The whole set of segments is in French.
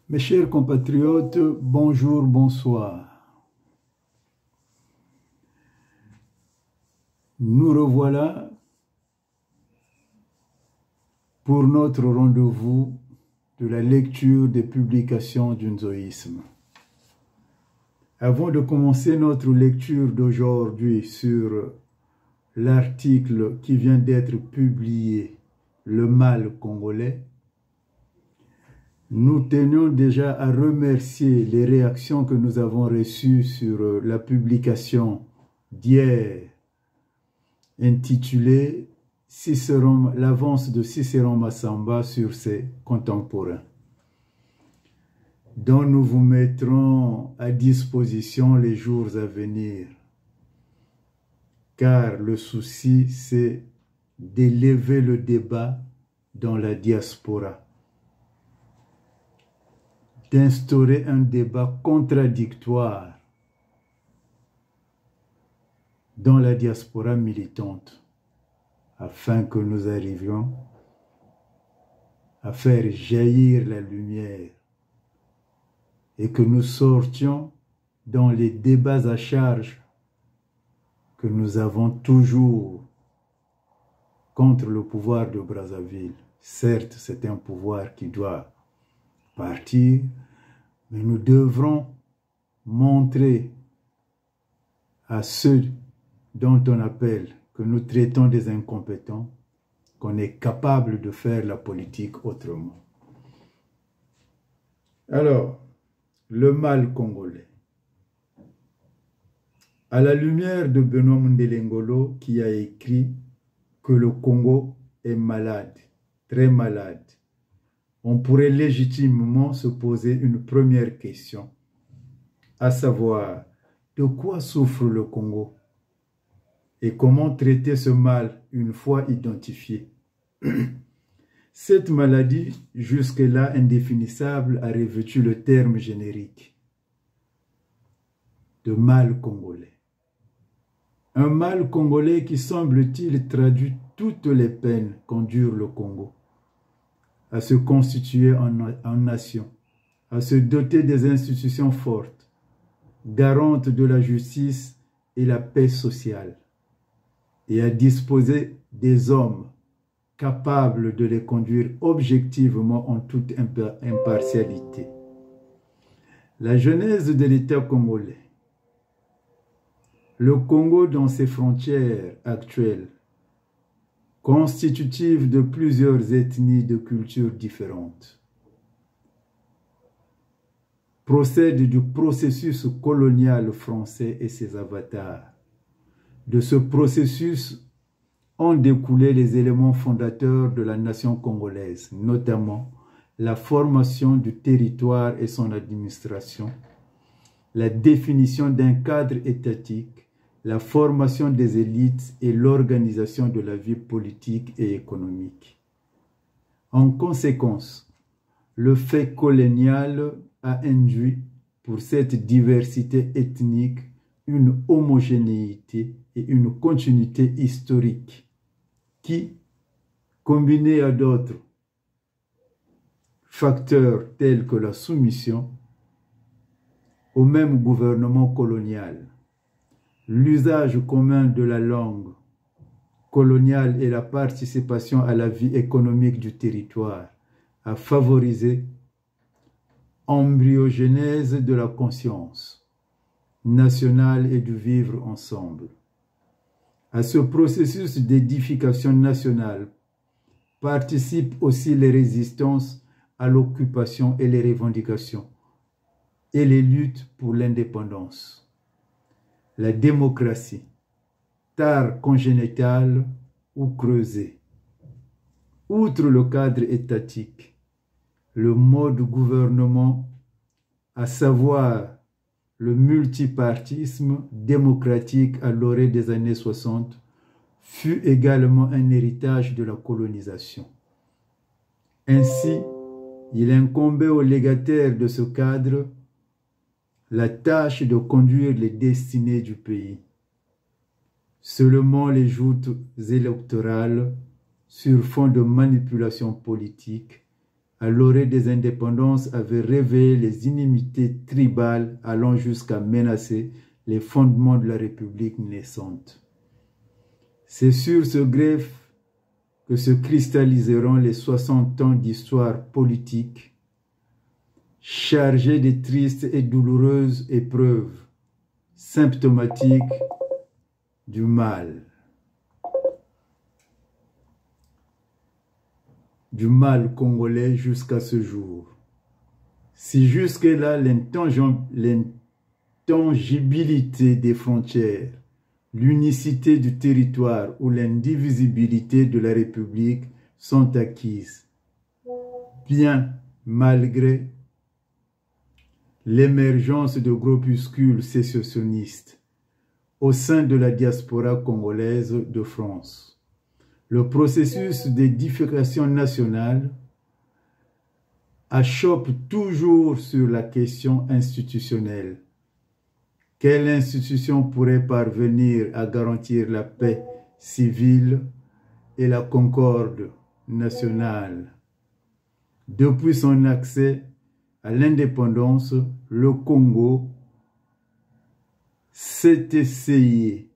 Mes chers compatriotes, bonjour, bonsoir. Nous revoilà pour notre rendez-vous de la lecture des publications du Nzoïsme. Avant de commencer notre lecture d'aujourd'hui sur l'article qui vient d'être publié, Le mal congolais, nous tenions déjà à remercier les réactions que nous avons reçues sur la publication d'hier intitulée L'avance de Cicéron Massamba sur ses contemporains, dont nous vous mettrons à disposition les jours à venir, car le souci c'est d'élever le débat dans la diaspora, d'instaurer un débat contradictoire dans la diaspora militante, afin que nous arrivions à faire jaillir la lumière et que nous sortions dans les débats à charge que nous avons toujours contre le pouvoir de Brazzaville. Certes, c'est un pouvoir qui doit partir, mais nous devrons montrer à ceux dont on appelle que nous traitons des incompétents qu'on est capable de faire la politique autrement. Alors, le mal congolais. À la lumière de Benoît Mundele Ngolo qui a écrit que le Congo est malade, très malade, on pourrait légitimement se poser une première question, à savoir, de quoi souffre le Congo et comment traiter ce mal une fois identifié. Cette maladie, jusque-là indéfinissable, a revêtu le terme générique de mal congolais. Un mal congolais qui, semble-t-il, traduit toutes les peines qu'endure le Congo à se constituer en nation, à se doter des institutions fortes, garantes de la justice et la paix sociale, et à disposer des hommes capables de les conduire objectivement en toute impartialité. La genèse de l'État congolais. Le Congo dans ses frontières actuelles, constitutives de plusieurs ethnies de cultures différentes, procède du processus colonial français et ses avatars. De ce processus ont découlé les éléments fondateurs de la nation congolaise, notamment la formation du territoire et son administration, la définition d'un cadre étatique, la formation des élites et l'organisation de la vie politique et économique. En conséquence, le fait colonial a induit pour cette diversité ethnique une homogénéité et une continuité historique qui, combinée à d'autres facteurs tels que la soumission au même gouvernement colonial, l'usage commun de la langue coloniale et la participation à la vie économique du territoire, a favorisé l'embryogenèse de la conscience nationale et du vivre ensemble. À ce processus d'édification nationale participent aussi les résistances à l'occupation et les revendications et les luttes pour l'indépendance. La démocratie, tare congénitale ou creusée. Outre le cadre étatique, le mode de gouvernement, à savoir le multipartisme démocratique à l'orée des années 60, fut également un héritage de la colonisation. Ainsi, il incombait aux légataires de ce cadre la tâche de conduire les destinées du pays. Seulement les joutes électorales sur fond de manipulation politique à l'orée des indépendances avait réveillé les inimitiés tribales allant jusqu'à menacer les fondements de la République naissante. C'est sur ce greffe que se cristalliseront les 60 ans d'histoire politique, chargés de tristes et douloureuses épreuves, symptomatiques du mal congolais jusqu'à ce jour. Si jusque-là l'intangibilité des frontières, l'unicité du territoire ou l'indivisibilité de la République sont acquises, bien malgré l'émergence de groupuscules sécessionnistes au sein de la diaspora congolaise de France. Le processus d'édification nationale achoppe toujours sur la question institutionnelle. Quelle institution pourrait parvenir à garantir la paix civile et la concorde nationale? Depuis son accès à l'indépendance, le Congo s'est essayé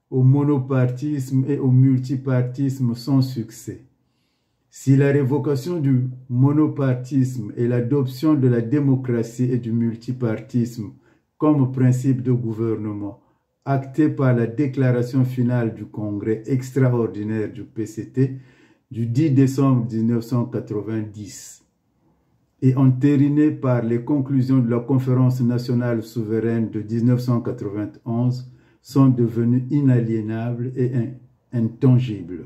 au monopartisme et au multipartisme sans succès. Si la révocation du monopartisme et l'adoption de la démocratie et du multipartisme comme principe de gouvernement acté par la déclaration finale du Congrès extraordinaire du PCT du 10 décembre 1990 et entériné par les conclusions de la Conférence nationale souveraine de 1991 sont devenus inaliénables et intangibles.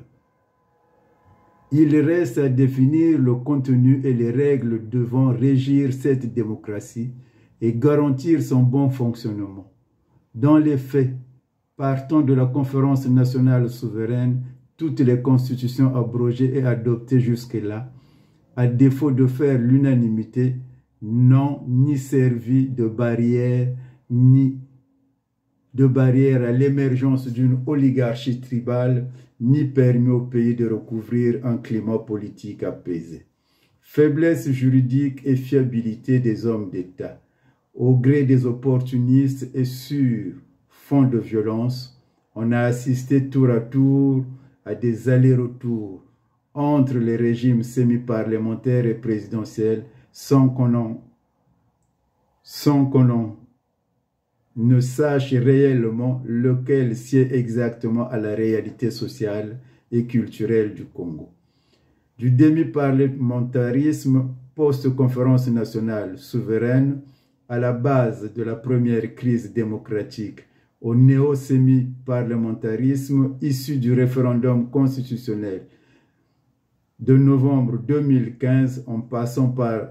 Il reste à définir le contenu et les règles devant régir cette démocratie et garantir son bon fonctionnement. Dans les faits, partant de la Conférence nationale souveraine, toutes les constitutions abrogées et adoptées jusque-là, à défaut de faire l'unanimité, n'ont ni servi de barrière à l'émergence d'une oligarchie tribale, ni permis au pays de recouvrir un climat politique apaisé. Faiblesse juridique et fiabilité des hommes d'État, au gré des opportunistes et sur fond de violence, on a assisté tour à tour à des allers-retours entre les régimes semi-parlementaires et présidentiels sans qu'on ne sache réellement lequel sied exactement à la réalité sociale et culturelle du Congo. Du demi-parlementarisme post-conférence nationale souveraine à la base de la première crise démocratique, au néo-semi-parlementarisme issu du référendum constitutionnel de novembre 2015 en passant par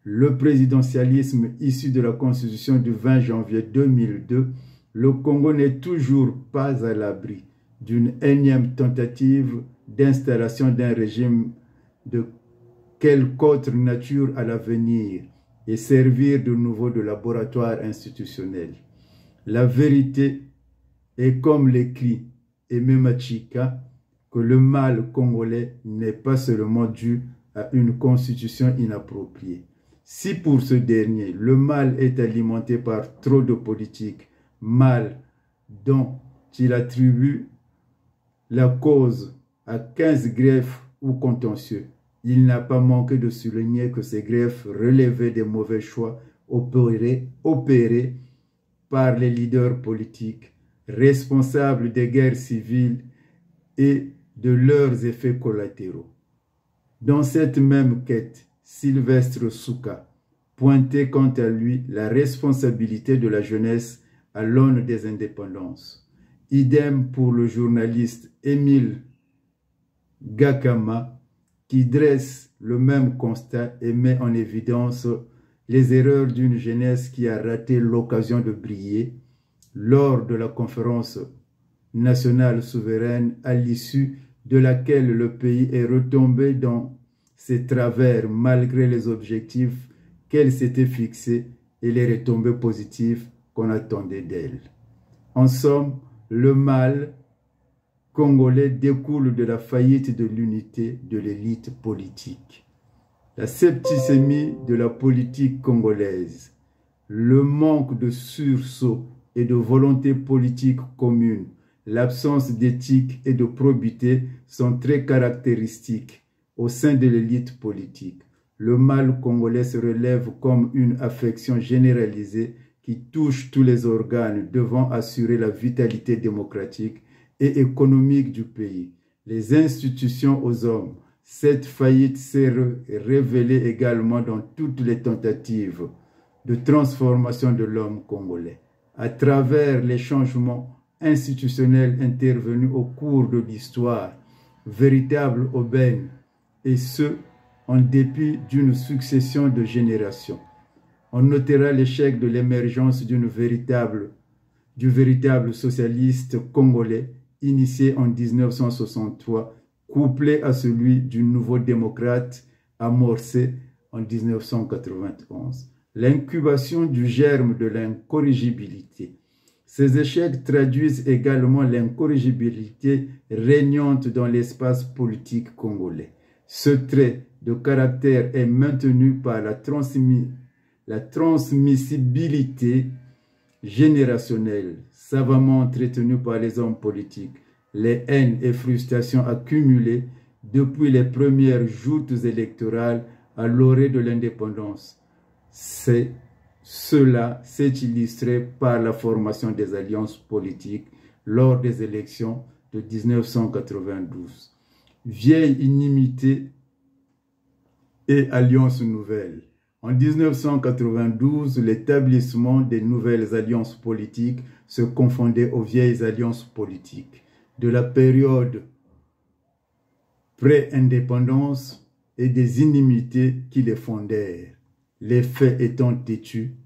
le présidentialisme issu de la Constitution du 20 janvier 2002, le Congo n'est toujours pas à l'abri d'une énième tentative d'installation d'un régime de quelque autre nature à l'avenir et servir de nouveau de laboratoire institutionnel. La vérité est comme l'écrit Aimé Machika que le mal congolais n'est pas seulement dû à une constitution inappropriée. Si pour ce dernier, le mal est alimenté par trop de politique, mal dont il attribue la cause à 15 greffes ou contentieux, il n'a pas manqué de souligner que ces greffes relevaient des mauvais choix opérés par les leaders politiques, responsables des guerres civiles et de leurs effets collatéraux. Dans cette même quête, Sylvestre Souka pointait quant à lui la responsabilité de la jeunesse à l'aune des indépendances. Idem pour le journaliste Émile Gakama qui dresse le même constat et met en évidence les erreurs d'une jeunesse qui a raté l'occasion de briller lors de la conférence nationale souveraine à l'issue de laquelle le pays est retombé dans ses travers malgré les objectifs qu'elle s'était fixés et les retombées positives qu'on attendait d'elle. En somme, le mal congolais découle de la faillite de l'unité de l'élite politique. la septicémie de la politique congolaise, le manque de sursaut et de volonté politique commune, l'absence d'éthique et de probité sont très caractéristiques au sein de l'élite politique. Le mal congolais se relève comme une affection généralisée qui touche tous les organes devant assurer la vitalité démocratique et économique du pays. Les institutions aux hommes. Cette faillite s'est révélée également dans toutes les tentatives de transformation de l'homme congolais. À travers les changements institutionnels intervenus au cours de l'histoire, véritable aubaine, et ce, en dépit d'une succession de générations. On notera l'échec de l'émergence du véritable socialiste congolais initié en 1963, couplé à celui du nouveau démocrate amorcé en 1991. L'incubation du germe de l'incorrigibilité. Ces échecs traduisent également l'incorrigibilité régnante dans l'espace politique congolais. Ce trait de caractère est maintenu par la transmissibilité générationnelle, savamment entretenue par les hommes politiques, les haines et frustrations accumulées depuis les premières joutes électorales à l'orée de l'indépendance. Cela s'est illustré par la formation des alliances politiques lors des élections de 1992. Vieille inimité et alliances nouvelles. En 1992, l'établissement des nouvelles alliances politiques se confondait aux vieilles alliances politiques de la période pré-indépendance et des inimités qui les fondèrent. Les faits étant têtus,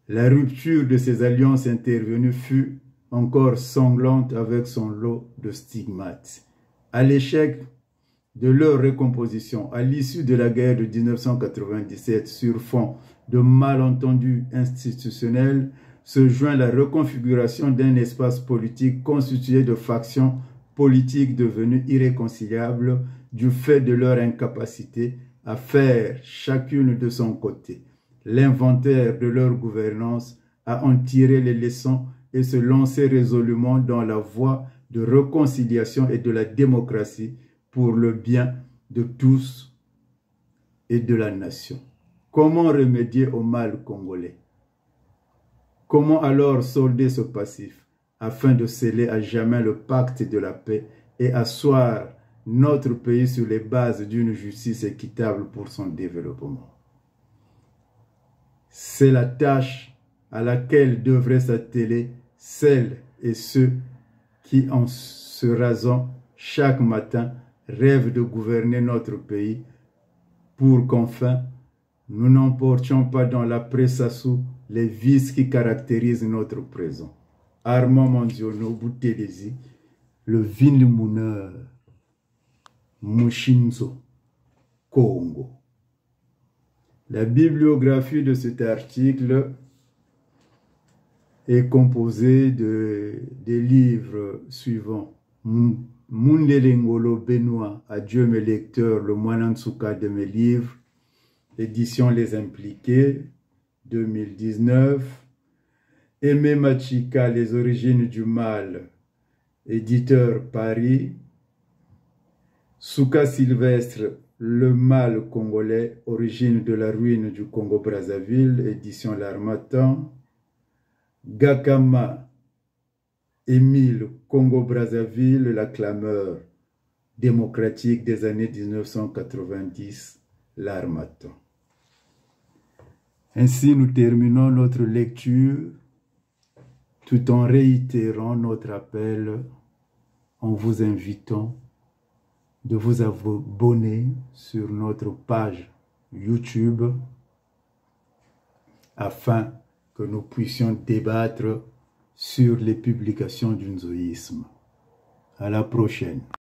la rupture de ces alliances intervenues fut encore sanglante avec son lot de stigmates. À l'échec de leur recomposition, à l'issue de la guerre de 1997 sur fond de malentendus institutionnels, se joint la reconfiguration d'un espace politique constitué de factions politiques devenues irréconciliables du fait de leur incapacité à faire chacune de son côté l'inventaire de leur gouvernance, à en tirer les leçons et se lancer résolument dans la voie de réconciliation et de la démocratie pour le bien de tous et de la nation. Comment remédier au mal congolais? Comment alors solder ce passif afin de sceller à jamais le pacte de la paix et asseoir notre pays sur les bases d'une justice équitable pour son développement? C'est la tâche à laquelle devraient s'atteler celles et ceux qui, en se rasant chaque matin, rêvent de gouverner notre pays pour qu'enfin nous n'emportions pas dans la pressassou les vices qui caractérisent notre présent. Armand Manziono Boutelezi, le Vinlimuneur, Mushinzo, Congo. La bibliographie de cet article est composée des livres suivants. Mundelengolo Benoît, Adieu mes lecteurs, le Mwanansuka de mes livres, édition Les Impliqués, 2019. Aimé Machika, Les origines du mal, éditeur Paris. Souka Sylvestre, Le mal congolais, origine de la ruine du Congo-Brazzaville, édition L'Harmattan. Gakama Émile, Congo-Brazzaville, la clameur démocratique des années 1990, L'Harmattan. Ainsi, nous terminons notre lecture tout en réitérant notre appel en vous invitant de vous abonner sur notre page YouTube afin que nous puissions débattre sur les publications du Nzoïsme. À la prochaine.